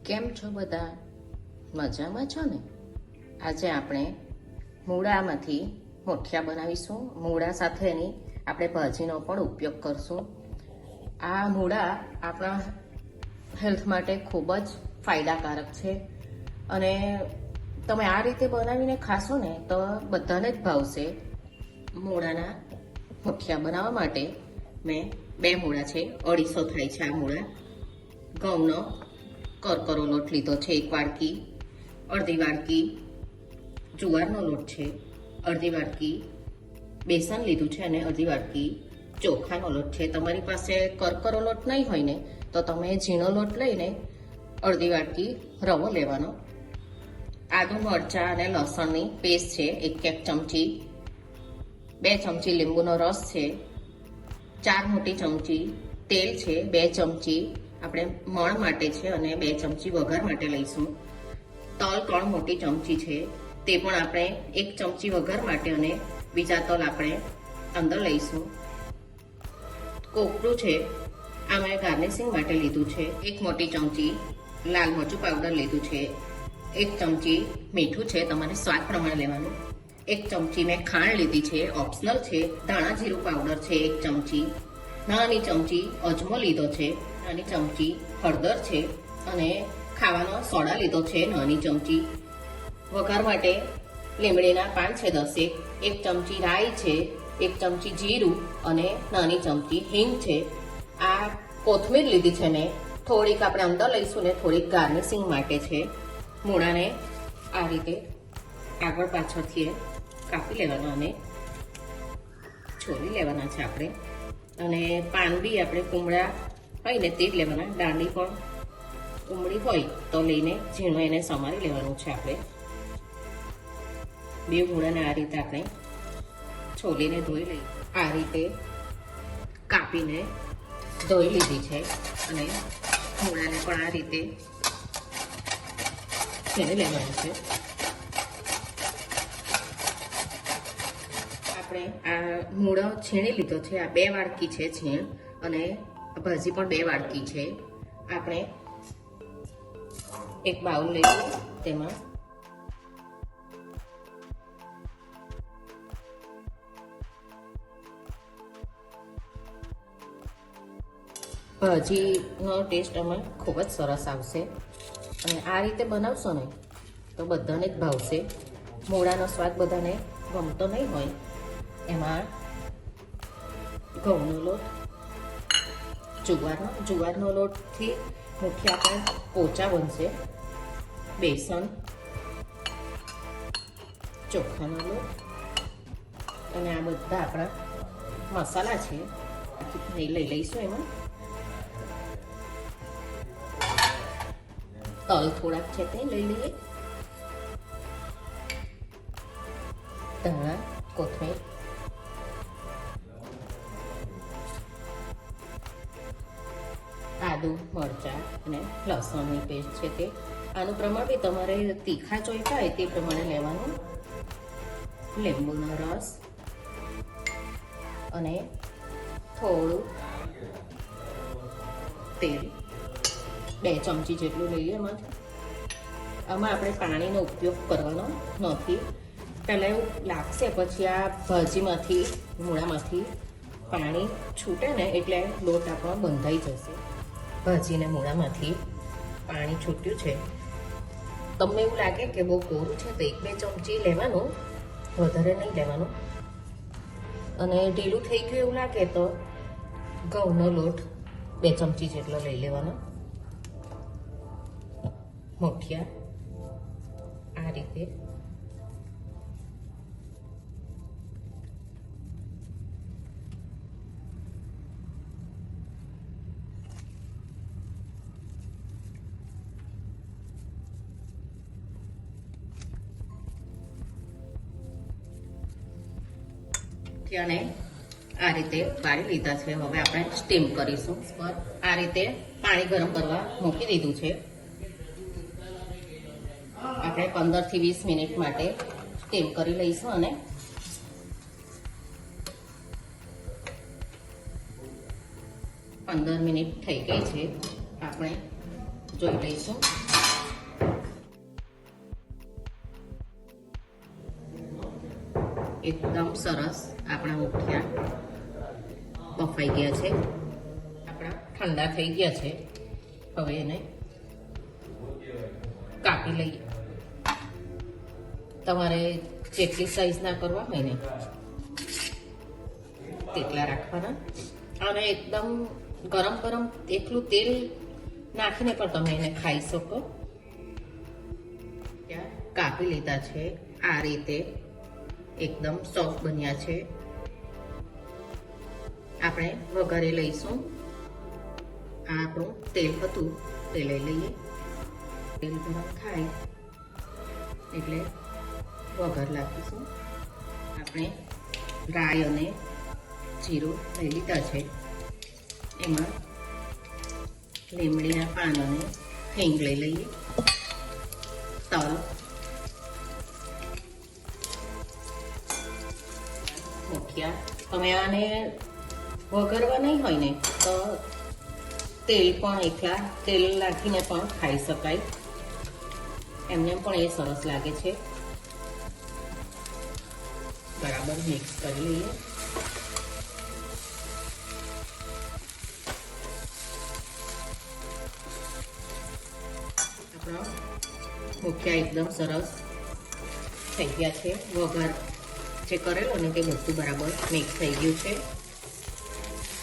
કેમ છો બધા? મજામાં છો ને? આજે આપણે મૂળામાંથી મુઠિયા બનાવીશું. મૂળા સાથેની આપણે ભાજીનો પણ ઉપયોગ કરશું. આ મૂળા આપણા હેલ્થ માટે ખૂબ જ ફાયદાકારક છે અને તમે આ રીતે બનાવીને ખાશો ને તો બધાને જ ભાવશે. મૂળાના મુઠિયા બનાવવા માટે મેં 2 મૂળા છે, 250 થાય છે આ મૂળા. ઘઉંનો કરકરો લોટ લીધો છે 1 વાડકી, અડધી વાડકી જુવારનો લોટ છે, અડધી વાડકી બેસન લીધું છે અને અડધી વાડકી ચોખાનો લોટ છે. તમારી પાસે કરકરો લોટ નહીં હોય ને તો તમે ઝીણો લોટ લઈને અડધી વાડકી રવો લેવાનો. આદુ મરચાં અને લસણની પેસ્ટ છે 1 ચમચી, 2 ચમચી લીંબુનો રસ છે, 4 મોટી ચમચી તેલ છે, 2 ચમચી આપણે મણ માટે છે અને 2 ચમચી વઘાર માટે લઈશું. તલ 3 મોટી ચમચી છે, તે પણ આપણે 1 ચમચી વઘાર માટે અને બીજા તલ આપણે અંદર લઈશું. કોપરું છે, આ મેં ગાર્નિશિંગ માટે લીધું છે. 1 મોટી ચમચી લાલ મરચું પાવડર લીધું છે, 1 ચમચી મીઠું છે, તમારે સ્વાદ પ્રમાણે લેવાનું. 1 ચમચી મેં ખાંડ લીધી છે, ઓપ્શનલ છે. ધાણા જીરું પાવડર છે 1 ચમચી, નાની ચમચી અજમો લીધો છે, નાની ચમચી હળદર છે અને ખાવાનો સોડા લીધો છે નાની ચમચી. વઘાર માટે લીમડીના પાન છે 10, 1 ચમચી રાઈ છે, 1 ચમચી જીરું અને નાની ચમચી હિંગ છે. આ કોથમીર લીધી છે મેં, થોડીક આપણે અંદર લઈશું ને થોડીક ગાર્નિશિંગ માટે છે. મૂળાને આ રીતે આગળ પાછળથી કાપી લેવાના અને છોલી લેવાના છે આપણે. અને પાન બી આપણે કુમળા હોય ને તે જ લેવાના. દાંડી પણ ઉમળી હોય તો લઈને ઝીણો એને સમારી લેવાનું છે આપણે. 2 મૂળાને આ રીતે આપણે છોલીને ધોઈ લઈએ. આ રીતે કાપીને ધોઈ લીધી છે અને મૂળાને પણ આ રીતે છીણી લેવાનું છે. આપણે આ મૂળો છીણી લીધો છે. આ 2 વાડકી છે છીણ અને ભાજી પણ 2 વાડકી છે. આપણે એક બાઉલ લઈએ, તેમાં ભાજીનો ટેસ્ટ આમાં ખૂબ જ સરસ આવશે અને આ રીતે બનાવશો ને તો બધાને જ ભાવશે. મૂળાનો સ્વાદ બધાને ગમતો નહીં હોય. એમાં ઘઉંનો લોટ, જુવારનો લોટથી મુઠિયા પણ પોચા બનશે. બેસન, ચોખાનો લોટ અને આ બધા આપણા મસાલા છે લઈ લઈશું. એમાં તલ થોડાક છે તે લઈ લઈએ, ધાણા, કોથમીર, આદુ મરચાં અને લસણની પેસ્ટ છે તે. આનું પ્રમાણ બી તમારે તીખા ચોઈતા હોય તે પ્રમાણે લેવાનું. લીંબુનો રસ અને થોડું તેલ 2 ચમચી જેટલું લઈએ. આમાં આપણે પાણીનો ઉપયોગ કરવાનો નથી. પહેલાં એવું લાગશે, પછી આ ભાજીમાંથી મૂળામાંથી પાણી છૂટે ને એટલે લોટ આપણો બંધાઈ જશે. ભાજીને મૂળામાંથી પાણી છૂટ્યું છે. તમને એવું લાગે કે બહુ કોરું છે તો 1-2 ચમચી લેવાનું, વધારે નહીં લેવાનું. અને ઢીલું થઈ ગયું એવું લાગે તો ઘઉંનો લોટ 2 ચમચી જેટલો લઈ લેવાનો. મુઠિયા આ રીતે અને આ રીતે વાળી લીધા છે. હવે આપણે સ્ટીમ કરીશું. આ રીતે પાણી ગરમ કરવા મૂકી દીધું છે. આપણે 15 થી 20 મિનિટ માટે સ્ટીમ કરી લઈશું અને 15 મિનિટ થઈ ગઈ છે. આપણે જોઈ લઈશું. એકદમ સરસ આપણા મુઠિયા બફાઈ ગયા છે, આપણા ઠંડા થઈ ગયા છે. હવે એને કાપી લઈએ. તમારે જેટલી સાઈઝના કરવા હોય ને તેટલા રાખવાના. અને એકદમ ગરમ ગરમ એકલું તેલ નાખીને પણ તમે એને ખાઈ શકો. કાપી લીધા છે, આ રીતે એકદમ સોફ્ટ બન્યા છે. આપણે વઘારી લઈશું. આ આપણું તેલ હતું તે લઈ લઈએ. તેલ ગરમ થાય એટલે વઘાર નાખીશું. આપણે રાઈ અને જીરું લઈ લીધા છે. એમાં લીમડીના પાન અને હિંગ લઈ લઈએ. તલ, મુઠિયા. તમે આને વઘારવા નહીં હોય ને તો તેલ પણ એકલા તેલ નાખીને પણ ખાઈ શકાય. એમને પણ એ સરસ લાગે છે. બરાબર મિક્સ કરી લઈએ. આપણા મુઠિયા એકદમ સરસ થઈ ગયા છે. વઘાર જે કરેલો ને તે બધું બરાબર મિક્સ થઈ ગયું છે.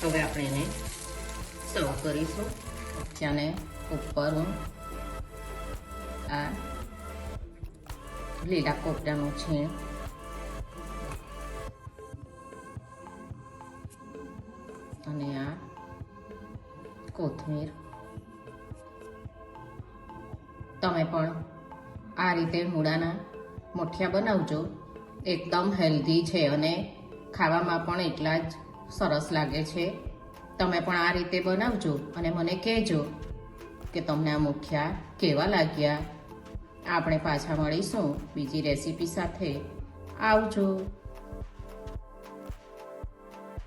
હવે આપણે એને સર્વ કરીશું. મુઠિયાને ઉપર હું આ લીલા કોપરાનું છીણ અને આ કોથમીર. તમે પણ આ રીતે મૂળાના મુઠિયા બનાવજો. એકદમ હેલ્ધી છે અને ખાવામાં પણ એટલા જ સરસ લાગે છે. તમે પણ આ રીતે બનાવજો અને મને કહેજો કે તમને આ મુઠિયા કેવા લાગ્યા. આપણે પાછા મળીશું બીજી રેસીપી સાથે. આવજો.